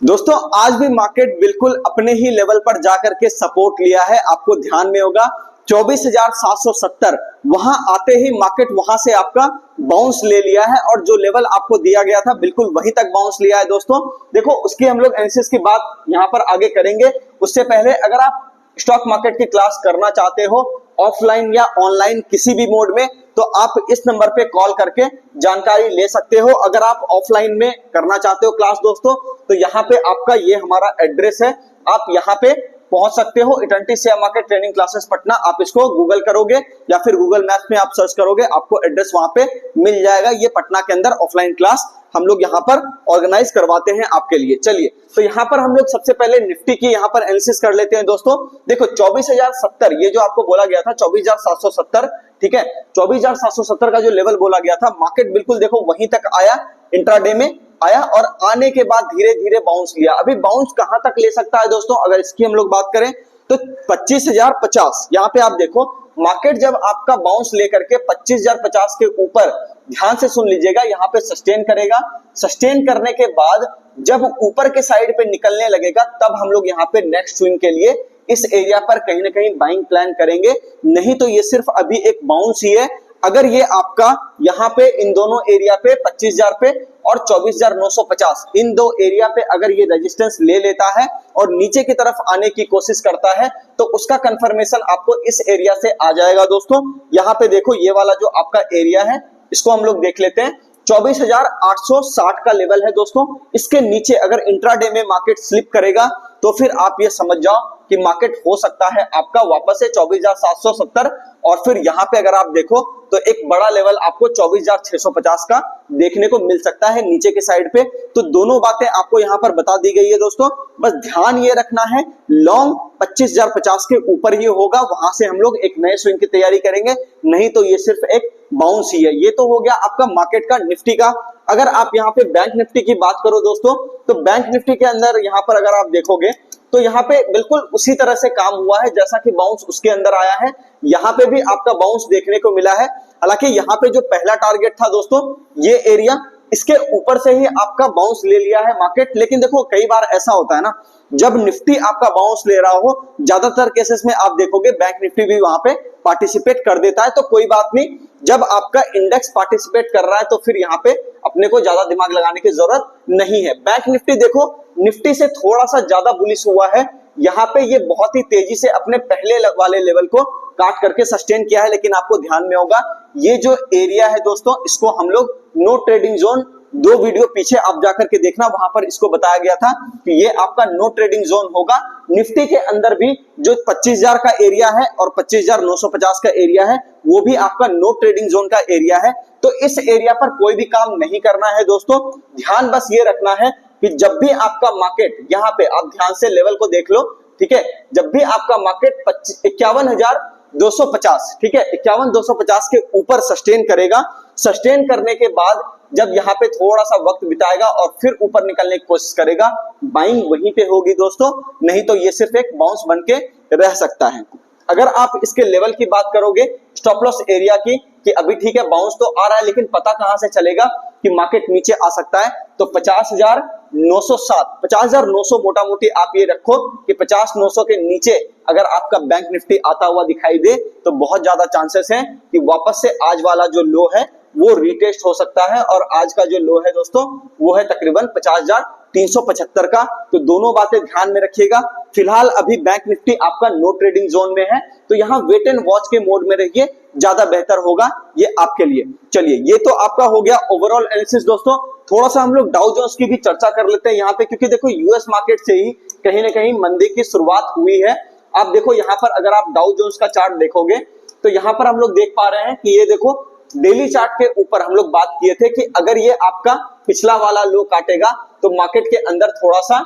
दोस्तों आज भी मार्केट बिल्कुल अपने ही लेवल पर जाकर के सपोर्ट लिया है। आपको ध्यान में होगा 24,770 वहां आते ही मार्केट वहां से आपका बाउंस ले लिया है और जो लेवल आपको दिया गया था बिल्कुल वहीं तक बाउंस लिया है। दोस्तों देखो उसकी हम लोग एनालिसिस की बात यहां पर आगे करेंगे। उससे पहले अगर आप स्टॉक मार्केट की क्लास करना चाहते हो ऑफलाइन या ऑनलाइन किसी भी मोड में, तो आप इस नंबर पे कॉल करके जानकारी ले सकते हो। अगर आप ऑफलाइन में करना चाहते हो क्लास दोस्तों, तो यहाँ पे आपका ये हमारा एड्रेस है, आप यहाँ पे पहुंच सकते हो। Eternity share market training classes Patna, आप इसको गूगल करोगे या फिर गूगल मैप्स में आप सर्च करोगे, आपको एड्रेस वहां पे मिल जाएगा। ये पटना के अंदर ऑफलाइन क्लास हम लोग यहाँ पर ऑर्गेनाइज करवाते हैं आपके लिए। चलिए तो यहाँ पर हम लोग सबसे पहले निफ्टी की यहाँ पर एनालिसिस कर लेते हैं। दोस्तों देखो 24,070 ये जो आपको बोला गया था 24,770, ठीक है, 24,770 का जो लेवल बोला गया था, मार्केट बिल्कुल देखो वहीं तक आया, इंट्राडे में आया और आने के बाद धीरे धीरे बाउंस लिया। अभी बाउंस कहां तक ले सकता है दोस्तों, अगर इसकी हम लोग बात करें तो 25,050। यहाँ पे आप देखो मार्केट जब आपका बाउंस लेकर के 25,050 के ऊपर, ध्यान से सुन लीजिएगा, यहाँ पे सस्टेन करेगा। सस्टेन करने के बाद जब ऊपर के साइड पे निकलने लगेगा तब हम लोग यहाँ पे नेक्स्ट स्विंग के लिए इस एरिया पर कहीं ना कहीं बाइंग प्लान करेंगे। नहीं तो ये सिर्फ अभी एक बाउंस ही है। अगर ये आपका यहाँ पे इन दोनों एरिया पे 25,000 पे और 24,950 इन दो एरिया पे अगर ये रेजिस्टेंस ले लेता है और नीचे की तरफ आने की कोशिश करता है तो उसका कंफर्मेशन आपको इस एरिया से आ जाएगा। दोस्तों यहाँ पे देखो ये वाला जो आपका एरिया है इसको हम लोग देख लेते हैं, 24,860 का लेवल है दोस्तों। इसके नीचे अगर इंट्राडे में मार्केट स्लिप करेगा तो फिर आप ये समझ जाओ कि मार्केट हो सकता है आपका वापस से 24,770 और फिर यहाँ पे अगर आप देखो तो एक बड़ा लेवल आपको 24,650 का देखने को मिल सकता है नीचे के साइड पे। तो दोनों बातें आपको यहाँ पर बता दी गई है दोस्तों। बस ध्यान ये रखना है लॉन्ग 25,050 के ऊपर ही होगा, वहां से हम लोग एक नए स्विंग की तैयारी करेंगे। नहीं तो ये सिर्फ एक बाउंस ही है। ये तो हो गया आपका मार्केट का, निफ्टी का। अगर आप यहाँ पे बैंक निफ्टी की बात करो दोस्तों, तो बैंक निफ्टी के अंदर यहाँ पर अगर आप देखोगे तो यहाँ पे बिल्कुल उसी तरह से काम हुआ है जैसा कि बाउंस उसके अंदर आया है। यहाँ पे भी आपका बाउंस देखने को मिला है। हालांकि यहाँ पे जो पहला टारगेट था दोस्तों ये एरिया, इसके ऊपर से ही आपका बाउंस ले लिया है मार्केट। लेकिन देखो कई बार ऐसा होता है ना, जब निफ्टी आपका बाउंस ले रहा हो, ज्यादातर केसेस में आप देखोगे बैंक निफ्टी भी वहां पे पार्टिसिपेट कर देता है। तो कोई बात नहीं, जब आपका इंडेक्स पार्टिसिपेट कर रहा है तो फिर यहाँ पे अपने को ज्यादा दिमाग लगाने की जरूरत नहीं है। बैंक निफ्टी देखो निफ्टी से थोड़ा सा ज्यादा बुलिश हुआ है। यहाँ पे ये बहुत ही तेजी से अपने पहले वाले लेवल को काट करके सस्टेन किया है। लेकिन आपको ध्यान में होगा ये जो एरिया है दोस्तों, इसको हम लोग नो ट्रेडिंग जोन, दो वीडियो पीछे आप जाकर के देखना, वहां पर इसको बताया गया था कि ये आपका नो ट्रेडिंग जोन होगा। निफ्टी के अंदर भी जो 25,000 का एरिया है और 25,950 का एरिया है वो भी आपका नो ट्रेडिंग जोन का एरिया है। तो इस एरिया पर कोई भी काम नहीं करना है दोस्तों। ध्यान बस ये रखना है कि जब भी आपका मार्केट, यहाँ पे आप ध्यान से लेवल को देख लो, ठीक है, जब भी आपका मार्केट 51,250, ठीक है, 51,250 के ऊपर सस्टेन करेगा, सस्टेन करने के बाद जब यहाँ पे थोड़ा सा वक्त बिताएगा और फिर ऊपर निकलने की कोशिश करेगा, बाइंग वहीं पे होगी दोस्तों। नहीं तो ये सिर्फ एक बाउंस बन के रह सकता है। अगर आप इसके लेवल की बात करोगे स्टॉप लॉस एरिया की, कि अभी ठीक है बाउंस तो आ रहा है लेकिन पता कहां से चलेगा कि मार्केट नीचे आ सकता है, तो 50,907, 50,900 मोटा मोटी आप ये रखो कि 50,900 के नीचे अगर आपका बैंक निफ्टी आता हुआ दिखाई दे तो बहुत ज्यादा चांसेस हैं कि वापस से आज वाला जो लो है वो रीटेस्ट हो सकता है। और आज का जो लो है दोस्तों वो है तकरीबन 50,375 का। तो दोनों बातें ध्यान में रखिएगा। फिलहाल अभी बैंक निफ्टी आपका नो ट्रेडिंग जोन में है, तो यहाँ वेट एंड वॉच के मोड में रहिए, ज्यादा बेहतर होगा ये आपके लिए। चलिए ये तो आपका हो गया ओवरऑल एनालिसिस दोस्तों। थोड़ा सा हम लोग डाउ जोन्स की भी चर्चा कर लेते हैं यहाँ पे, क्योंकि देखो यूएस मार्केट से ही कहीं ना कहीं मंदी की शुरुआत हुई है। आप देखो यहाँ पर अगर आप डाउ जोन्स का चार्ट देखोगे तो यहाँ पर हम लोग देख पा रहे हैं कि ये देखो डेली चार्ट के ऊपर हम लोग बात किए थे कि अगर ये आपका पिछला वाला लो काटेगा तो मार्केट के अंदर थोड़ा सा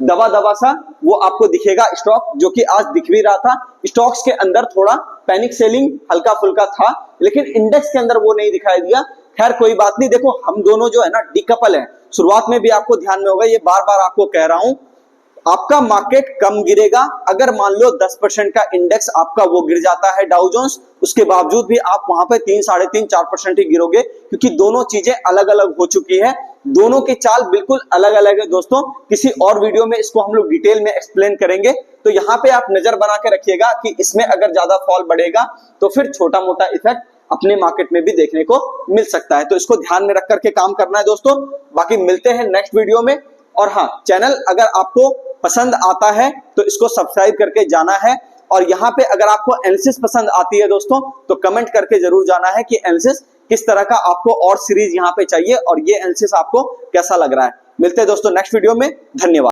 दबा दबा सा वो आपको दिखेगा स्टॉक, जो कि आज दिख भी रहा था। स्टॉक्स के अंदर थोड़ा पैनिक सेलिंग हल्का फुल्का था, लेकिन इंडेक्स के अंदर वो नहीं दिखाई दिया। खैर कोई बात नहीं, देखो हम दोनों जो है ना डीकपल है। शुरुआत में भी आपको ध्यान में होगा, ये बार बार आपको कह रहा हूं, आपका मार्केट कम गिरेगा। अगर मान लो 10% का इंडेक्स आपका वो गिर जाता है डाउ जोन्स, उसके बावजूद भी आप वहां पे 3, 3.5, 4% ही गिरोगे, क्योंकि दोनों चीजें अलग अलग हो चुकी है। दोनों की चाल बिल्कुल अलग अलग है दोस्तों। किसी और वीडियो में इसको हम लोग डिटेल में एक्सप्लेन करेंगे। तो यहाँ पे आप नजर बना के रखिएगा कि इसमें अगर ज्यादा फॉल बढ़ेगा तो फिर छोटा मोटा इफेक्ट अपने मार्केट में भी देखने को मिल सकता है। तो इसको ध्यान में रख करके काम करना है दोस्तों। बाकी मिलते हैं नेक्स्ट वीडियो में। और हाँ, चैनल अगर आपको पसंद आता है तो इसको सब्सक्राइब करके जाना है। और यहाँ पे अगर आपको एनालिसिस पसंद आती है दोस्तों तो कमेंट करके जरूर जाना है कि एनालिसिस किस तरह का आपको और सीरीज यहाँ पे चाहिए और ये एनालिसिस आपको कैसा लग रहा है। मिलते हैं दोस्तों नेक्स्ट वीडियो में। धन्यवाद।